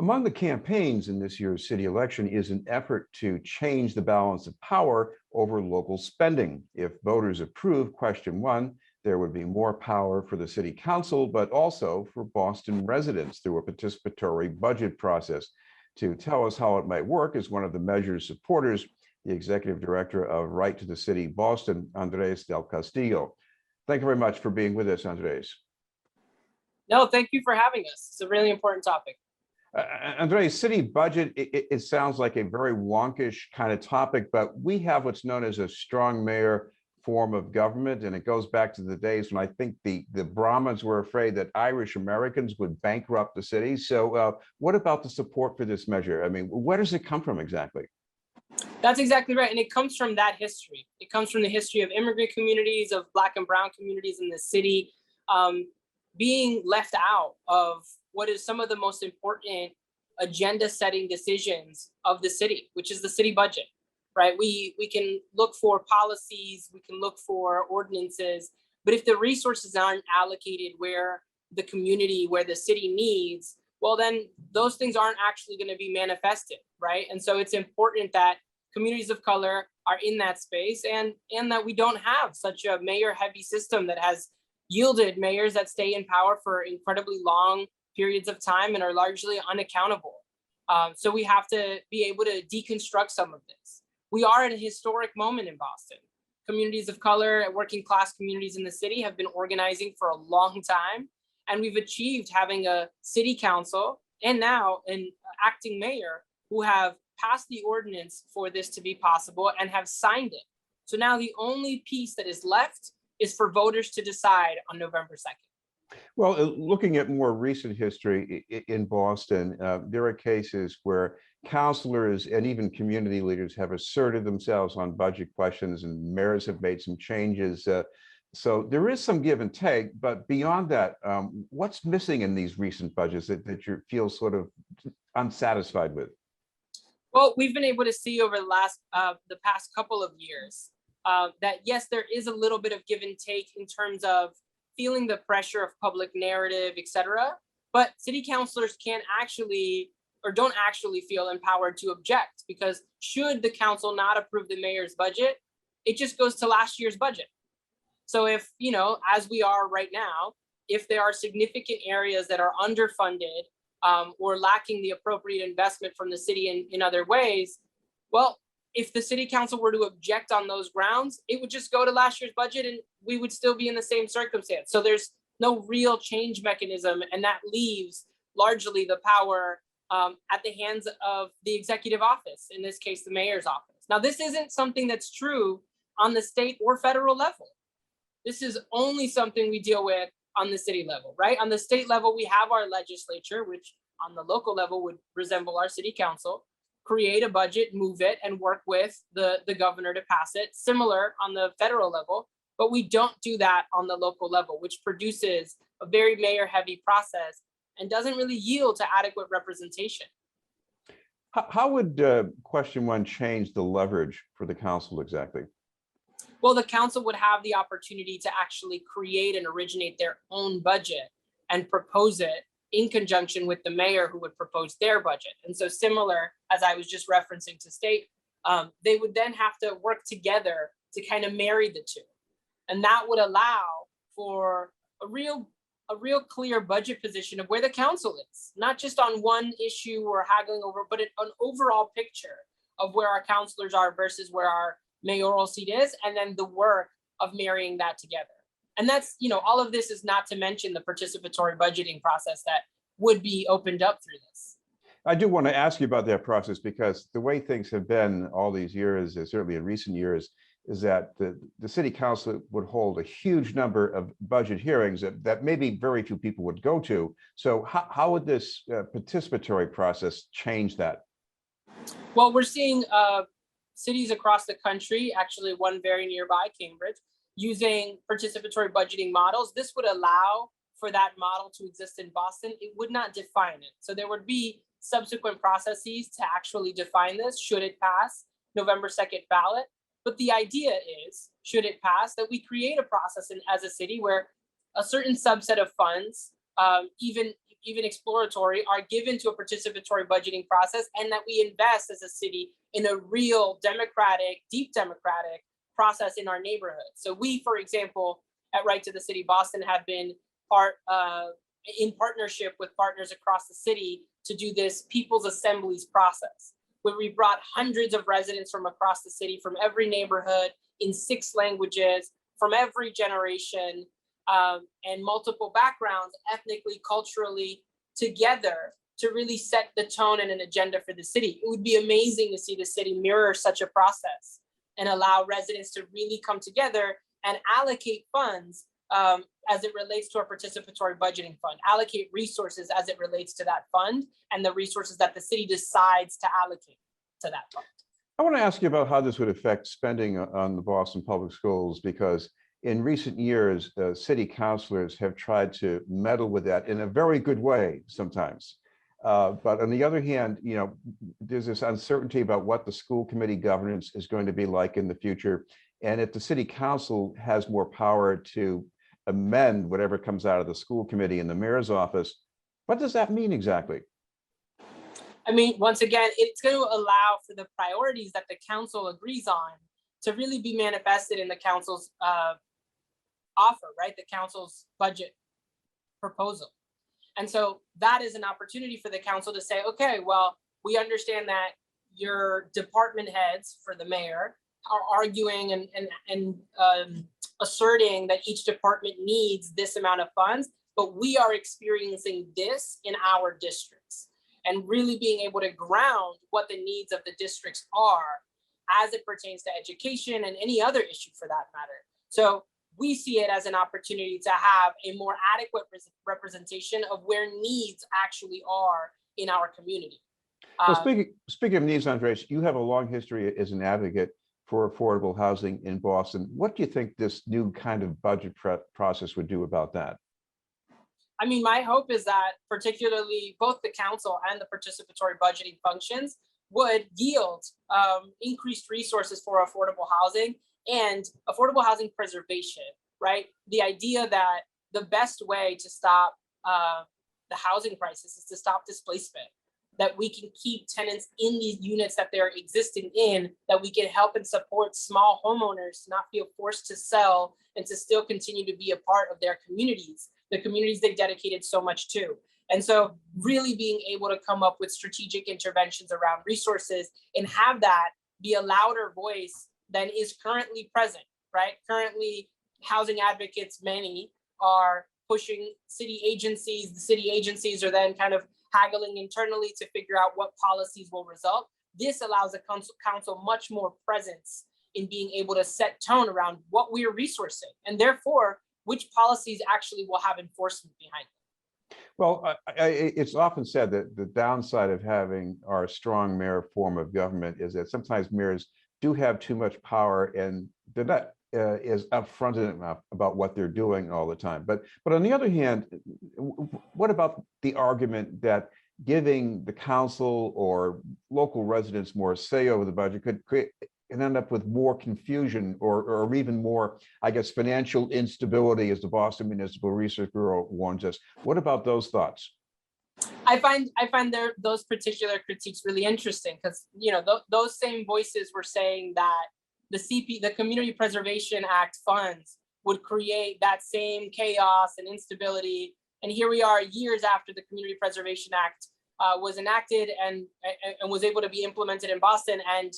Among the campaigns in this year's city election is an effort to change the balance of power over local spending. If voters approve question one, there would be more power for the city council, but also for Boston residents through a participatory budget process. To tell us how it might work is one of the measure's supporters, the executive director of Right to the City Boston, Andres del Castillo. Thank you very much for being with us, Andres. No, thank you for having us. It's a really important topic. Andres, city budget, it sounds like a very wonkish kind of topic, but we have what's known as a strong mayor form of government, and it goes back to the days when I think the Brahmins were afraid that Irish Americans would bankrupt the city. So what about the support for this measure? I mean, where does it come from exactly? That's exactly right. And it comes from that history. It comes from the history of immigrant communities, of Black and brown communities in the city, being left out of what is some of the most important agenda setting decisions of the city, which is the city budget, right? We can look for policies, we can look for ordinances, but if the resources aren't allocated where the community, where the city needs, well, then those things aren't actually going to be manifested, right? And so it's important that communities of color are in that space, and that we don't have such a mayor heavy system that has yielded mayors that stay in power for incredibly long periods of time and are largely unaccountable. So we have to be able to deconstruct some of this. We are at a historic moment in Boston. Communities of color, working class communities in the city have been organizing for a long time, and we've achieved having a city council and now an acting mayor who have passed the ordinance for this to be possible and have signed it. So now the only piece that is left is for voters to decide on November 2nd. Well, looking at more recent history in Boston, there are cases where councilors and even community leaders have asserted themselves on budget questions, and mayors have made some changes. So there is some give and take, but beyond that, what's missing in these recent budgets that you feel sort of unsatisfied with? Well, we've been able to see over the past couple of years that yes, there is a little bit of give and take in terms of feeling the pressure of public narrative, et cetera. But city councilors can't actually or don't actually feel empowered to object, because should the council not approve the mayor's budget, it just goes to last year's budget. So if, as we are right now, if there are significant areas that are underfunded or lacking the appropriate investment from the city in other ways, well, if the city council were to object on those grounds, it would just go to last year's budget and we would still be in the same circumstance. So there's no real change mechanism, and that leaves largely the power at the hands of the executive office, in this case, the mayor's office. Now, this isn't something that's true on the state or federal level. This is only something we deal with on the city level, right? On the state level, we have our legislature, which on the local level would resemble our city council, create a budget, move it, and work with the governor to pass it. Similar on the federal level, but we don't do that on the local level, which produces a very mayor-heavy process and doesn't really yield to adequate representation. How would question one change the leverage for the council exactly? Well, the council would have the opportunity to actually create and originate their own budget and propose it in conjunction with the mayor, who would propose their budget. And so similar, as I was just referencing to state, they would then have to work together to kind of marry the two. And that would allow for a real clear budget position of where the council is, not just on one issue or haggling over, but an overall picture of where our councilors are versus where our mayoral seat is, and then the work of marrying that together. And that's, all of this is not to mention the participatory budgeting process that would be opened up through this. I do want to ask you about that process, because the way things have been all these years, certainly in recent years, is that the city council would hold a huge number of budget hearings that maybe very few people would go to. So how would this participatory process change that? Well, we're seeing cities across the country, actually one very nearby, Cambridge, using participatory budgeting models. This would allow for that model to exist in Boston. It would not define it. So there would be subsequent processes to actually define this, should it pass November 2nd ballot. But the idea is, should it pass, that we create a process as a city where a certain subset of funds, even even exploratory, are given to a participatory budgeting process, and that we invest as a city in a real democratic, deep democratic process in our neighborhood. So we, for example, at Right to the City Boston have been in partnership with partners across the city to do this People's Assemblies process, where we brought hundreds of residents from across the city, from every neighborhood, in 6 languages, from every generation, and multiple backgrounds, ethnically, culturally, together to really set the tone and an agenda for the city. It would be amazing to see the city mirror such a process and allow residents to really come together and allocate funds as it relates to our participatory budgeting fund, allocate resources as it relates to that fund and the resources that the city decides to allocate to that fund. I want to ask you about how this would affect spending on the Boston Public Schools, because in recent years, city councilors have tried to meddle with that in a very good way sometimes. But on the other hand, there's this uncertainty about what the school committee governance is going to be like in the future. And if the city council has more power to amend whatever comes out of the school committee and the mayor's office, what does that mean exactly? I mean, once again, it's going to allow for the priorities that the council agrees on to really be manifested in the council's offer, right? The council's budget proposal. And so that is an opportunity for the council to say, okay, well, we understand that your department heads for the mayor are arguing and asserting that each department needs this amount of funds, but we are experiencing this in our districts, and really being able to ground what the needs of the districts are as it pertains to education and any other issue for that matter. So we see it as an opportunity to have a more adequate representation of where needs actually are in our community. Well, speaking of needs, Andres, you have a long history as an advocate for affordable housing in Boston. What do you think this new kind of budget process would do about that? I mean, my hope is that particularly both the council and the participatory budgeting functions would yield increased resources for affordable housing and affordable housing preservation, right? The idea that the best way to stop the housing crisis is to stop displacement, that we can keep tenants in these units that they're existing in, that we can help and support small homeowners to not feel forced to sell and to still continue to be a part of their communities, the communities they've dedicated so much to. And so really being able to come up with strategic interventions around resources and have that be a louder voice than is currently present, right? Currently, housing advocates, many are pushing city agencies. The city agencies are then kind of haggling internally to figure out what policies will result. This allows the council much more presence in being able to set tone around what we are resourcing, and therefore which policies actually will have enforcement behind them. Well, it's often said that the downside of having our strong mayor form of government is that sometimes mayors do have too much power and they're not as upfront enough about what they're doing all the time. But on the other hand, what about the argument that giving the council or local residents more say over the budget could create and end up with more confusion or even more, I guess, financial instability, as the Boston Municipal Research Bureau warns us? What about those thoughts? I find those particular critiques really interesting because those same voices were saying that the Community Preservation Act funds would create that same chaos and instability. And here we are years after the Community Preservation Act was enacted and was able to be implemented in Boston, and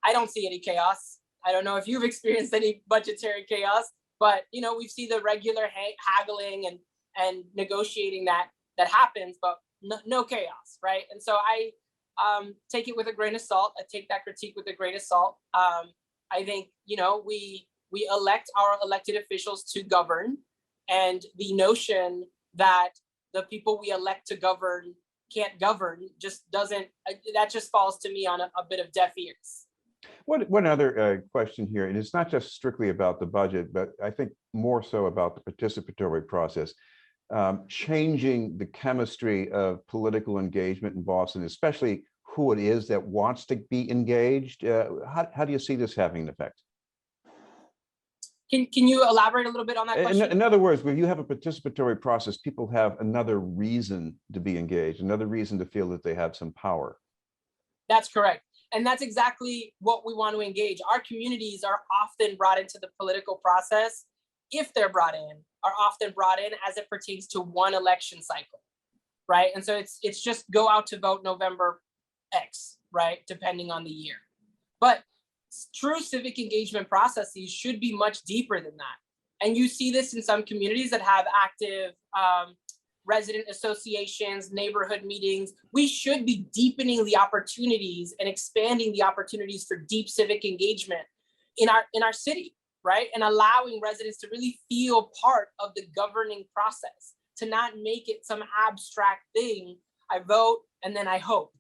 I don't see any chaos. I don't know if you've experienced any budgetary chaos, but we see the regular haggling and negotiating that happens, but no chaos, right? And so I take it with a grain of salt. I take that critique with a grain of salt. I think we elect our elected officials to govern, and the notion that the people we elect to govern can't govern just falls to me on a bit of deaf ears. One other question here, and it's not just strictly about the budget, but I think more so about the participatory process, changing the chemistry of political engagement in Boston, especially who it is that wants to be engaged. How do you see this having an effect? Can you elaborate a little bit on that question? In other words, when you have a participatory process, people have another reason to be engaged, another reason to feel that they have some power. That's correct. And that's exactly what we want to engage. Our communities are often brought into the political process, if they're brought in, are often brought in as it pertains to one election cycle, right? And so it's just go out to vote November X, right? Depending on the year. But true civic engagement processes should be much deeper than that. And you see this in some communities that have active resident associations, neighborhood meetings. We should be deepening the opportunities and expanding the opportunities for deep civic engagement in our city, right? And allowing residents to really feel part of the governing process, to not make it some abstract thing. I vote and then I hope.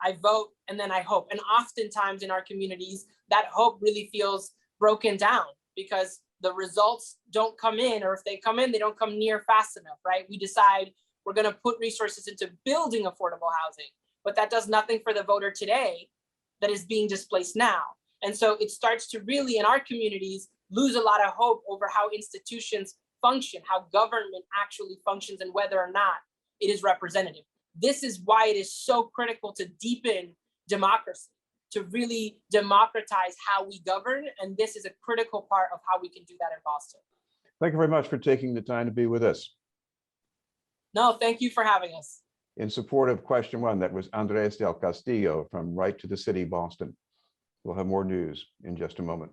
I vote and then I hope. And oftentimes in our communities, that hope really feels broken down because the results don't come in, or if they come in, they don't come near fast enough, right? We decide we're going to put resources into building affordable housing, but that does nothing for the voter today that is being displaced now. And so it starts to really, in our communities, lose a lot of hope over how institutions function, how government actually functions, and whether or not it is representative. This is why it is so critical to deepen democracy, to really democratize how we govern. And this is a critical part of how we can do that in Boston. Thank you very much for taking the time to be with us. No, thank you for having us. In support of question 1, that was Andres del Castillo from Right to the City, Boston. We'll have more news in just a moment.